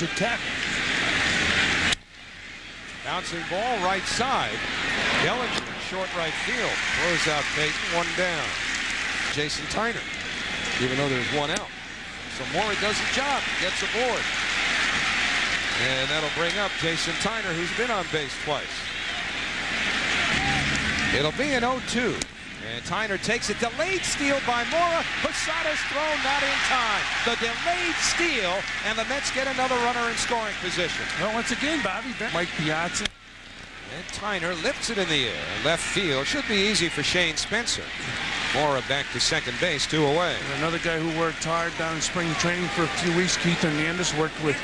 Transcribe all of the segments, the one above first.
to 10. Bouncing ball right side. Bellinger short right field. Throws out Payton, one down. Jason Tyner, even though there's one out. So Mora does the job, gets aboard. And that'll bring up Jason Tyner, who's been on base twice. It'll be an 0-2. And Tyner takes a delayed steal by Mora. Posada's throw not in time. The delayed steal, and the Mets get another runner in scoring position. Well, once again, Bobby, Mike Piazza. And Tyner lifts it in the air. Left field should be easy for Shane Spencer. Mora back to second base, 2 away. And another guy who worked hard down in spring training for a few weeks, Keith Hernandez, worked with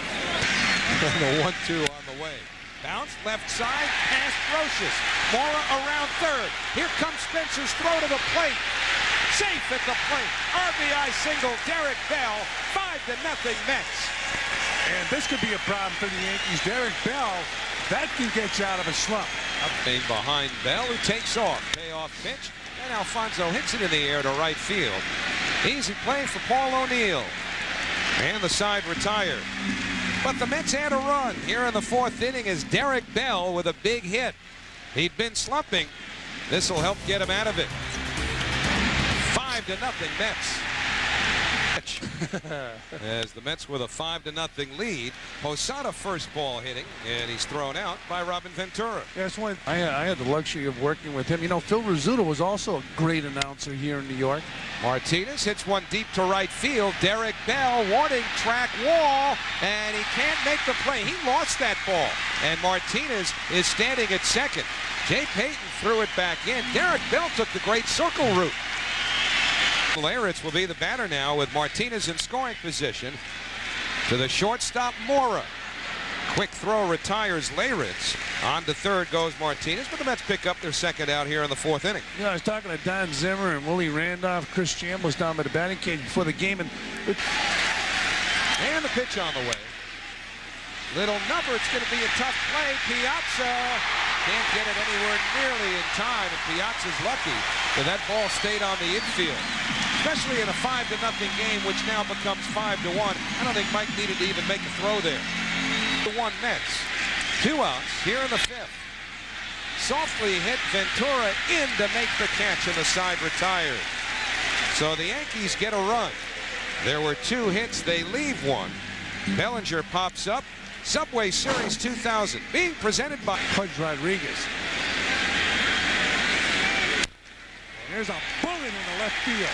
the 1-2 on the way. Bounce left side, past Roches. Mora around third. Here comes Spencer's throw to the plate. Safe at the plate. RBI single, Derek Bell. 5-0 Mets. And this could be a problem for the Yankees. Derek Bell, that can get you out of a slump. Up behind Bell, who takes off. Payoff pitch. And Alfonso hits it in the air to right field. Easy play for Paul O'Neill. And the side retired. But the Mets had a run here in the 4th inning as Derek Bell with a big hit. He'd been slumping. This will help get him out of it. 5-0 Mets. As the Mets with a 5-0 lead. Posada first ball hitting, and he's thrown out by Robin Ventura. That's one. I had the luxury of working with him. You know, Phil Rizzuto was also a great announcer here in New York. Martinez hits one deep to right field. Derek Bell warning track wall, and he can't make the play. He lost that ball, and Martinez is standing at second. Jay Payton threw it back in. Derek Bell took the great circle route. Leyritz will be the batter now with Martinez in scoring position. To the shortstop, Mora. Quick throw retires Leyritz. On to third goes Martinez, but the Mets pick up their second out here in the 4th inning. Yeah, I was talking to Don Zimmer and Willie Randolph. Chris Chambliss down by the batting cage before the game. And the pitch on the way. Little number, it's going to be a tough play. Piazza can't get it anywhere nearly in time, and Piazza's lucky that that ball stayed on the infield. Especially in a 5-0 game, which now becomes 5-1. I don't think Mike needed to even make a throw there. The 1 Mets. 2 outs here in the 5th. Softly hit Ventura in to make the catch, and the side retired. So the Yankees get a run. There were 2 hits. They leave 1. Bellinger pops up. Subway Series 2000 being presented by Pudge Rodriguez. And there's a bullet in the left field.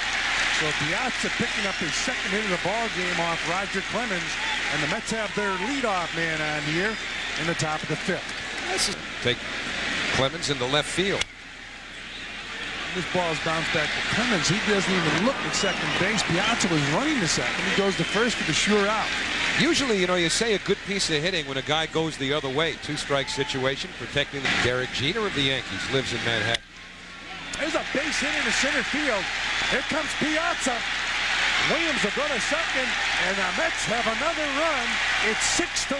So Piazza picking up his second hit of the ball game off Roger Clemens, and the Mets have their leadoff man on here in the top of the 5th. Take Clemens into left field. This ball's bounced back to Clemens. He doesn't even look at second base. Piazza was running to second. He goes to first for the sure out. Usually, you know, you say a good piece of hitting when a guy goes the other way. 2-strike situation, protecting the Derek Jeter of the Yankees lives in Manhattan. There's a base hit into center field. Here comes Piazza. Williams will go to second, and the Mets have another run. It's 6-1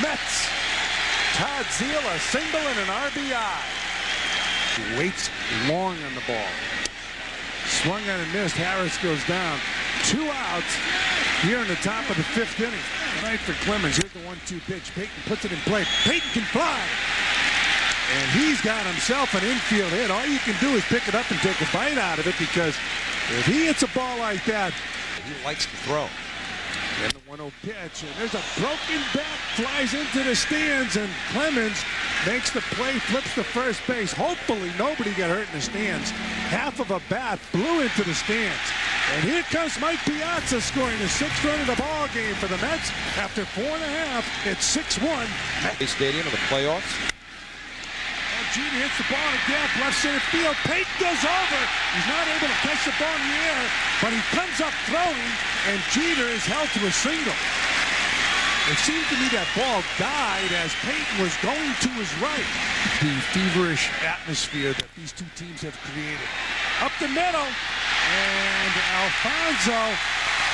Mets. Todd Zeile, a single and an RBI. He waits long on the ball. Swung on and missed. Harris goes down. 2 outs here in the top of the 5th inning. Tonight for Clemens. Here's the 1-2 pitch. Payton puts it in play. Payton can fly. And he's got himself an infield hit. All you can do is pick it up and take a bite out of it, because if he hits a ball like that, he likes to throw. And the 1-0 pitch, and there's a broken bat, flies into the stands, and Clemens makes the play, flips to first base. Hopefully nobody got hurt in the stands. Half of a bat flew into the stands. And here comes Mike Piazza scoring the 6th run of the ball game for the Mets. After 4.5, it's 6-1. Stadium in the playoffs. Jeter hits the ball in the gap, left center field. Payton goes over. He's not able to catch the ball in the air, but he comes up throwing, and Jeter is held to a single. It seemed to me that ball died as Payton was going to his right. The feverish atmosphere that these 2 teams have created. Up the middle, and Alfonso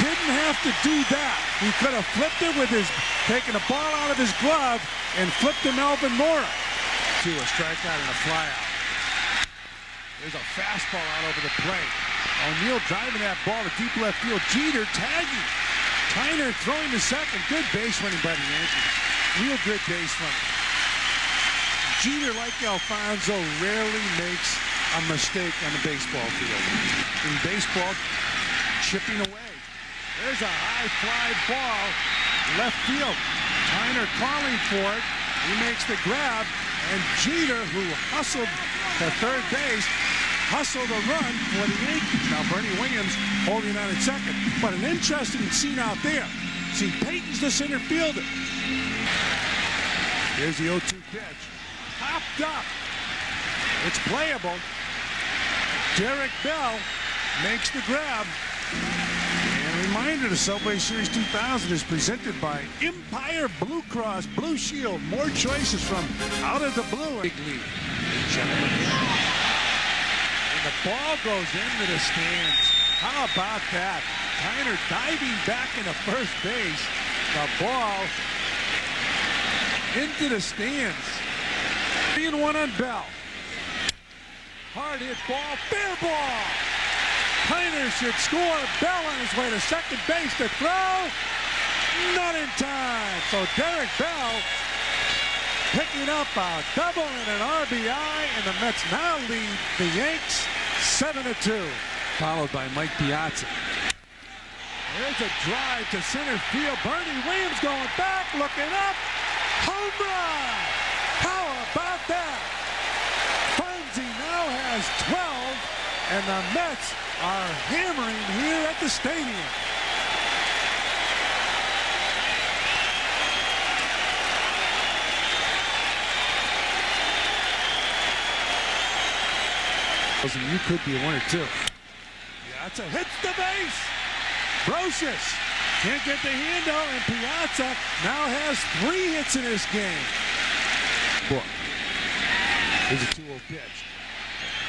didn't have to do that. He could have flipped it with taking the ball out of his glove and flipped to Melvin Mora. To a strikeout and a flyout. There's a fastball out over the plate. O'Neill driving that ball to deep left field. Jeter tagging. Tyner throwing to second. Good base running by the Yankees. Real good base running. Jeter, like Alfonso, rarely makes a mistake on the baseball field. In baseball, chipping away. There's a high fly ball, left field. Tyner calling for it. He makes the grab, and Jeter, who hustled to third base, hustled a run for the Yankees. Now Bernie Williams holding on at second. But an interesting scene out there. See, Payton's the center fielder. Here's the 0-2 pitch. Popped up. It's playable. Derek Bell makes the grab. And a reminder, the Subway Series 2000 is presented by Empire Blue Cross Blue Shield. More choices from out of the blue. Big lead. And the ball goes into the stands. How about that? Tyner diving back into first base. The ball into the stands. 3-1 on Bell. Hard hit ball, fair ball. Tyner should score. Bell on his way to second base to throw. Not in time. So Derek Bell picking up a double and an RBI, and the Mets now lead the Yanks 7-2. Followed by Mike Piazza. There's a drive to center field. Bernie Williams going back, looking up. Home run! How about that? Fonzie now has 12, and the Mets are hammering here at the stadium. You could be a 1 or 2. Piazza hits the base. Brocious can't get the handle, and Piazza now has 3 hits in this game. Here's a 2-0 pitch.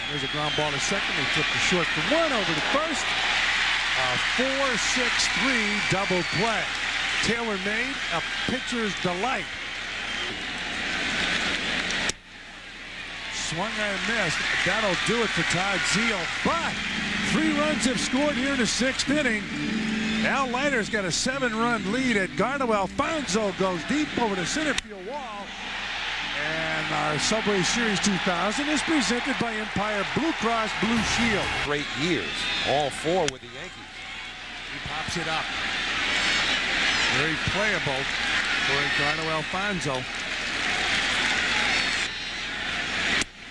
There's a ground ball to second. They flip the short for 1 over to first. A 4-6-3 double play. Taylor made a pitcher's delight. Swung and missed. That'll do it for Todd Zeal. But 3 runs have scored here in the 6th inning. Al Leiter's got a 7-run lead at Gardo. Alfonso goes deep over the center field wall. And our Subway Series 2000 is presented by Empire Blue Cross Blue Shield. Great years, all 4 with the Yankees. He pops it up. Very playable for Gardo Alfonso.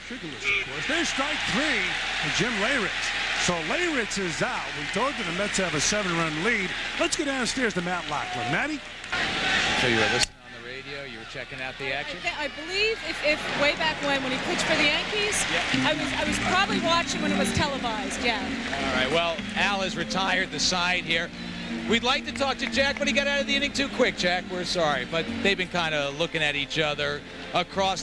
Triggerless, of course. There's strike 3 for Jim Leyritz. So Leyritz is out. We told you the Mets have a 7-run lead. Let's go downstairs to Matt Loughlin. Matty? So you were listening on the radio, you were checking out the action? I believe if way back when he pitched for the Yankees, I was probably watching when it was televised, yeah. All right, well, Al has retired the side here. We'd like to talk to Jack, but he got out of the inning too quick, Jack. We're sorry, but they've been kind of looking at each other across